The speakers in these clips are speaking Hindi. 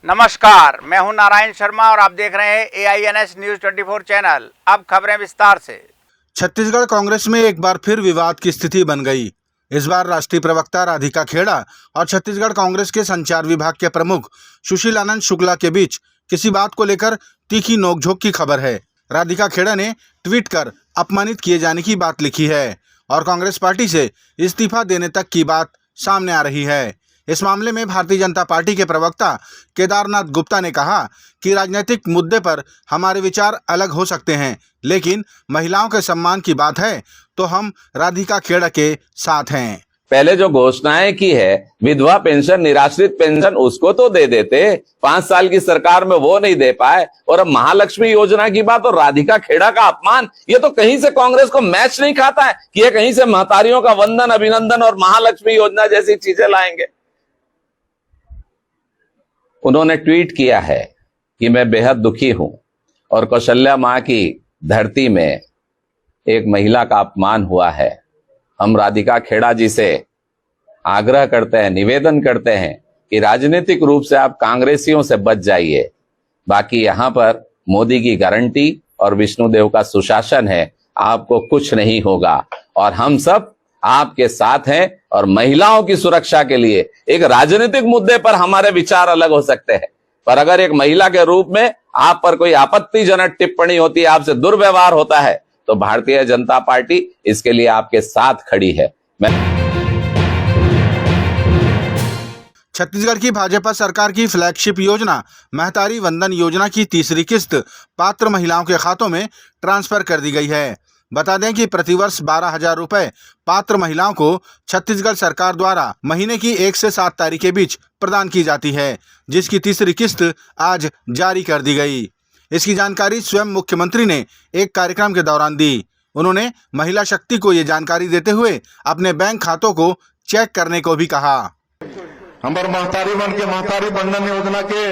नमस्कार, मैं हूं नारायण शर्मा और आप देख रहे हैं AINS न्यूज 24 चैनल। अब खबरें विस्तार से। छत्तीसगढ़ कांग्रेस में एक बार फिर विवाद की स्थिति बन गई। इस बार राष्ट्रीय प्रवक्ता राधिका खेड़ा और छत्तीसगढ़ कांग्रेस के संचार विभाग के प्रमुख सुशील आनंद शुक्ला के बीच किसी बात को लेकर तीखी नोकझोंक की खबर है। राधिका खेड़ा ने ट्वीट कर अपमानित किए जाने की बात लिखी है और कांग्रेस पार्टी से इस्तीफा देने तक की बात सामने आ रही है। इस मामले में भारतीय जनता पार्टी के प्रवक्ता केदारनाथ गुप्ता ने कहा कि राजनीतिक मुद्दे पर हमारे विचार अलग हो सकते हैं, लेकिन महिलाओं के सम्मान की बात है तो हम राधिका खेड़ा के साथ हैं। पहले जो घोषणाएं की है, विधवा पेंशन, निराश्रित पेंशन, उसको तो दे देते। 5 साल की सरकार में वो नहीं दे पाए, और अब महालक्ष्मी योजना की बात और राधिका खेड़ा का अपमान, ये तो कहीं से कांग्रेस को मैच नहीं खाता है कि ये कहीं से महतारियों का वंदन, अभिनंदन और महालक्ष्मी योजना जैसी चीजें लाएंगे। उन्होंने ट्वीट किया है कि मैं बेहद दुखी हूं और कौशल्या मां की धरती में एक महिला का अपमान हुआ है। हम राधिका खेड़ा जी से आग्रह करते हैं, निवेदन करते हैं कि राजनीतिक रूप से आप कांग्रेसियों से बच जाइए। बाकी यहां पर मोदी की गारंटी और विष्णुदेव का सुशासन है, आपको कुछ नहीं होगा और हम सब आपके साथ हैं। और महिलाओं की सुरक्षा के लिए एक राजनीतिक मुद्दे पर हमारे विचार अलग हो सकते हैं, पर अगर एक महिला के रूप में आप पर कोई आपत्तिजनक टिप्पणी होती है, आपसे दुर्व्यवहार होता है, तो भारतीय जनता पार्टी इसके लिए आपके साथ खड़ी है। छत्तीसगढ़ की भाजपा सरकार की फ्लैगशिप योजना महतारी वंदन योजना की तीसरी किस्त पात्र महिलाओं के खातों में ट्रांसफर कर दी गई है। बता दें कि प्रतिवर्ष 12,000 रुपए पात्र महिलाओं को छत्तीसगढ़ सरकार द्वारा महीने की 1 से 7 तारीख के बीच प्रदान की जाती है, जिसकी तीसरी किस्त आज जारी कर दी गई। इसकी जानकारी स्वयं मुख्यमंत्री ने एक कार्यक्रम के दौरान दी। उन्होंने महिला शक्ति को ये जानकारी देते हुए अपने बैंक खातों को चेक करने को भी कहा। हमारे महतारी मन के महतारी बंधन योजना के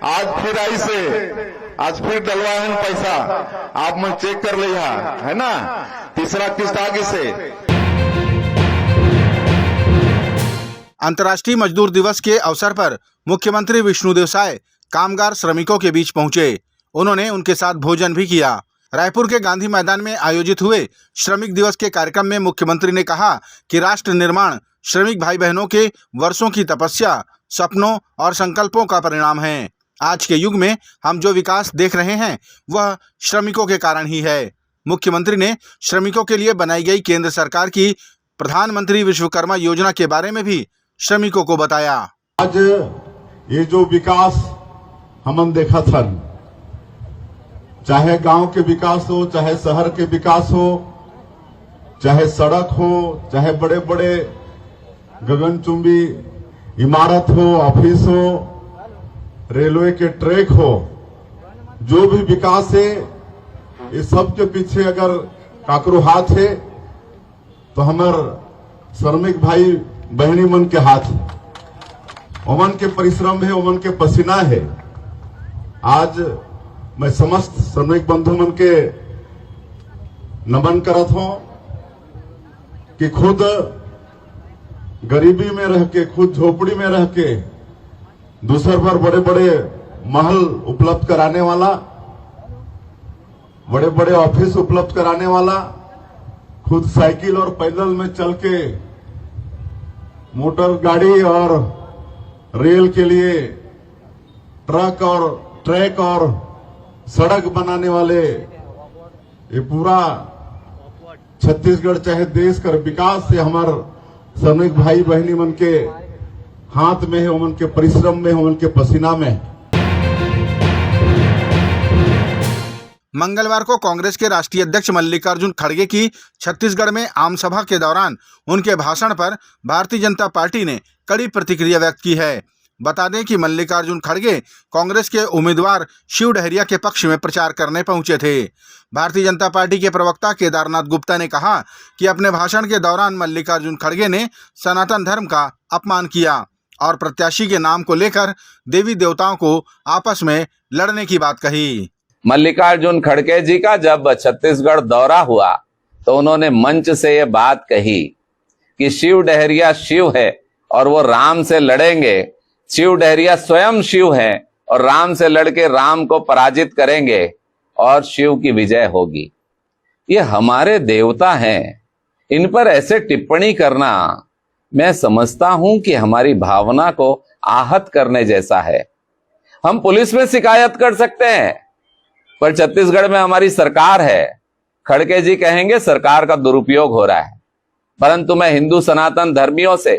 आज फिर आई से आज फिर डलवा है पैसा, आप मैं चेक कर लिया है ना, तीसरा किस्त आगे से। अंतर्राष्ट्रीय मजदूर दिवस के अवसर पर मुख्यमंत्री विष्णुदेव साय कामगार श्रमिकों के बीच पहुंचे। उन्होंने उनके साथ भोजन भी किया। रायपुर के गांधी मैदान में आयोजित हुए श्रमिक दिवस के कार्यक्रम में मुख्यमंत्री ने कहा कि राष्ट्र निर्माण श्रमिक भाई बहनों के वर्षों की तपस्या, सपनों और संकल्पों का परिणाम है। आज के युग में हम जो विकास देख रहे हैं वह श्रमिकों के कारण ही है। मुख्यमंत्री ने श्रमिकों के लिए बनाई गई केंद्र सरकार की प्रधानमंत्री विश्वकर्मा योजना के बारे में भी श्रमिकों को बताया। आज ये जो विकास हम देखा था, चाहे गांव के विकास हो, चाहे शहर के विकास हो, चाहे सड़क हो, चाहे बड़े बड़े गगनचुंबी इमारत हो, ऑफिस हो, रेलवे के ट्रैक हो, जो भी विकास है, इस सब के पीछे अगर काकरो हाथ है तो हमार श्रमिक भाई बहनी मन के हाथ है। ओमन के परिश्रम है, ओमन के पसीना है। आज मैं समस्त श्रमिक बंधु मन के नमन करत हूं कि खुद गरीबी में रह के, खुद झोपड़ी में रह के दूसर पर बड़े बड़े महल उपलब्ध कराने वाला, बड़े बड़े ऑफिस उपलब्ध कराने वाला, खुद साइकिल और पैदल में चल के मोटर गाड़ी और रेल के लिए ट्रक और ट्रैक और सड़क बनाने वाले, ये पूरा छत्तीसगढ़ चाहे देश का विकास से हमारे श्रमिक भाई बहनी मन के हाथ में है, उनके परिश्रम में है, उनके पसीना में है। मंगलवार को कांग्रेस के राष्ट्रीय अध्यक्ष मल्लिकार्जुन खड़गे की छत्तीसगढ़ में आम सभा के दौरान उनके भाषण पर भारतीय जनता पार्टी ने कड़ी प्रतिक्रिया व्यक्त की है। बता दें कि मल्लिकार्जुन खड़गे कांग्रेस के उम्मीदवार शिव डहरिया के पक्ष में प्रचार करने पहुंचे थे। भारतीय जनता पार्टी के प्रवक्ता केदारनाथ गुप्ता ने कहा कि अपने भाषण के दौरान मल्लिकार्जुन खड़गे ने सनातन धर्म का अपमान किया और प्रत्याशी के नाम को लेकर देवी देवताओं को आपस में लड़ने की बात कही। मल्लिकार्जुन खड़गे जी का जब छत्तीसगढ़ दौरा हुआ तो उन्होंने मंच से ये बात कही कि शिव डहरिया शिव है और वो राम से लड़ेंगे, शिव डहरिया स्वयं शिव हैं और राम से लड़के राम को पराजित करेंगे और शिव की विजय होगी। ये हमारे देवता हैं, इन पर ऐसे टिप्पणी करना मैं समझता हूं कि हमारी भावना को आहत करने जैसा है। हम पुलिस में शिकायत कर सकते हैं, पर छत्तीसगढ़ में हमारी सरकार है। खड़गे जी कहेंगे सरकार का दुरुपयोग हो रहा है, परंतु मैं हिंदू सनातन धर्मियों से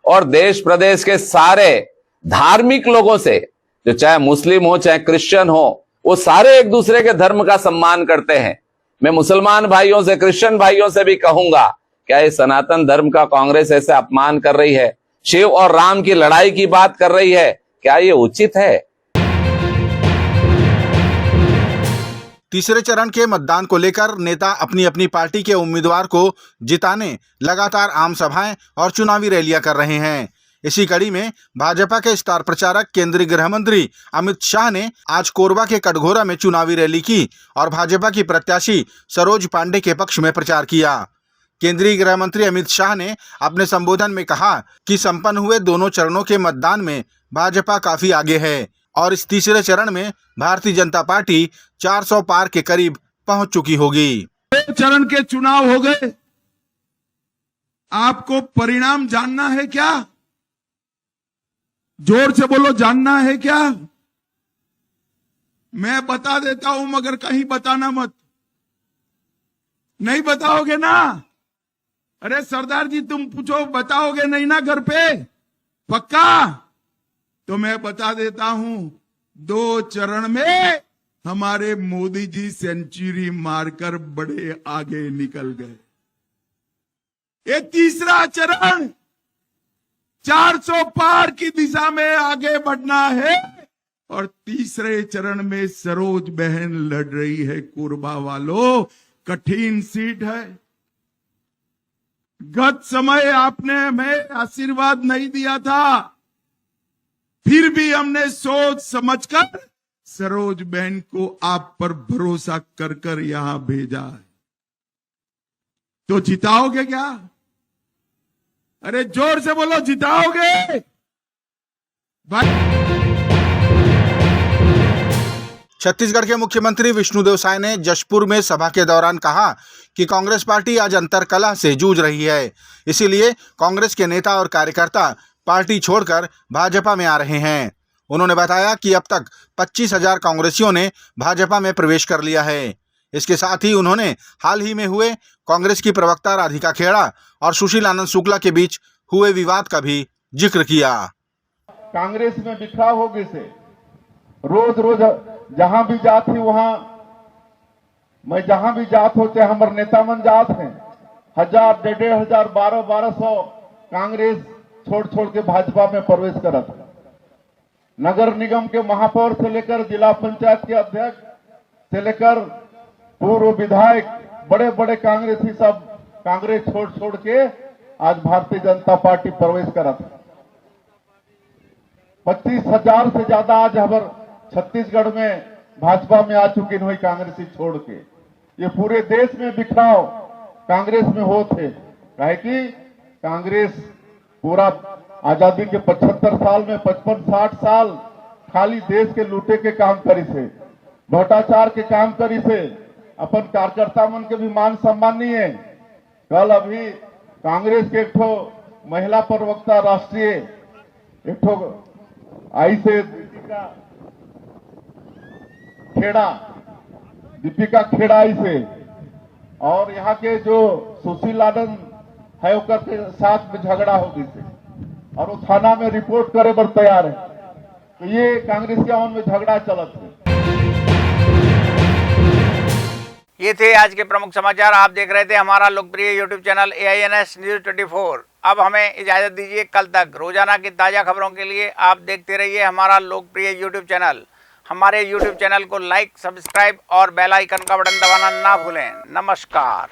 और देश प्रदेश के सारे धार्मिक लोगों से, जो चाहे मुस्लिम हो चाहे क्रिश्चियन हो, वो सारे एक दूसरे के धर्म का सम्मान करते हैं। मैं मुसलमान भाइयों से, क्रिश्चियन भाइयों से भी कहूंगा, क्या ये सनातन धर्म का कांग्रेस ऐसे अपमान कर रही है, शिव और राम की लड़ाई की बात कर रही है, क्या ये उचित है? तीसरे चरण के मतदान को लेकर नेता अपनी अपनी पार्टी के उम्मीदवार को जिताने लगातार आम सभाएं और चुनावी रैलियां कर रहे हैं। इसी कड़ी में भाजपा के स्टार प्रचारक केंद्रीय गृह मंत्री अमित शाह ने आज कोरबा के कटघोरा में चुनावी रैली की और भाजपा की प्रत्याशी सरोज पांडे के पक्ष में प्रचार किया। केंद्रीय गृह मंत्री अमित शाह ने अपने संबोधन में कहा कि संपन्न हुए दोनों चरणों के मतदान में भाजपा काफी आगे है और इस तीसरे चरण में भारतीय जनता पार्टी 400 पार के करीब पहुंच चुकी होगी। चरण के चुनाव हो गए, आपको परिणाम जानना है क्या? जोर से बोलो, जानना है क्या? मैं बता देता हूं, मगर कहीं बताना मत। नहीं बताओगे ना? अरे सरदार जी तुम पूछो, बताओगे नहीं ना घर पे? पक्का? तो मैं बता देता हूं, 2 चरण में हमारे मोदी जी सेंचुरी मारकर बड़े आगे निकल गए। ये तीसरा चरण 400 पार की दिशा में आगे बढ़ना है और तीसरे चरण में सरोज बहन लड़ रही है। कोरबा वालों, कठिन सीट है। गत समय आपने हमें आशीर्वाद नहीं दिया था, फिर भी हमने सोच समझकर सरोज बहन को आप पर भरोसा कर कर यहां भेजा है। तो जिताओगे क्या? अरे जोर से बोलो, जिताओगे भाई? छत्तीसगढ़ के मुख्यमंत्री विष्णुदेव साय ने जशपुर में सभा के दौरान कहा कि कांग्रेस पार्टी आज अंतरकलह से जूझ रही है, इसीलिए कांग्रेस के नेता और कार्यकर्ता पार्टी छोड़कर भाजपा में आ रहे हैं। उन्होंने बताया कि अब तक 25,000 कांग्रेसियों ने भाजपा में प्रवेश कर लिया है। इसके साथ ही उन्होंने हाल ही में हुए कांग्रेस की प्रवक्ता राधिका खेड़ा और सुशील आनंद शुक्ला के बीच हुए विवाद का भी जिक्र किया। कांग्रेस में बिखराव होने से रोज रोज जहां भी जात थी वहां, मैं जहां भी जात हो चाहे हमारे नेता मन जात हैं, 1000, 1500, 1200 कांग्रेस छोड़ छोड़ के भाजपा में प्रवेश करत। नगर निगम के महापौर से लेकर जिला पंचायत के अध्यक्ष से लेकर पूर्व विधायक, बड़े बड़े कांग्रेसी सब कांग्रेस छोड़ छोड़ के आज भारतीय जनता पार्टी प्रवेश करत। 25,000 से ज्यादा आज हमारे छत्तीसगढ़ में भाजपा में आ चुकी हुई कांग्रेसी छोड़ के। ये पूरे देश में बिखराव कांग्रेस में होते, काहे कि कांग्रेस पूरा आजादी के 75 साल में 55-60 साल खाली देश के लूटे के काम करी से, भ्रष्टाचार के काम करी से, अपन कार्यकर्ता मन के भी मान सम्मान नहीं है। कल अभी कांग्रेस के एक ठो महिला प्रवक्ता राष्ट्रीय एक ठो आई से दीपिका खेड़ा आई से, और यहाँ के जो सुशील आनंद है ओकर के साथ में झगड़ा हो गई से और वो थाना में रिपोर्ट करे पर तैयार है। तो ये कांग्रेस के आवन में झगड़ा चलत है। ये थे आज के प्रमुख समाचार। आप देख रहे थे हमारा लोकप्रिय यूट्यूब चैनल AINS न्यूज 24। अब हमें इजाजत दीजिए। कल तक रोजाना की ताजा खबरों के लिए आप देखते रहिए हमारा लोकप्रिय यूट्यूब चैनल। हमारे यूट्यूब चैनल को लाइक, सब्सक्राइब और बेल आइकन का बटन दबाना ना भूलें। नमस्कार।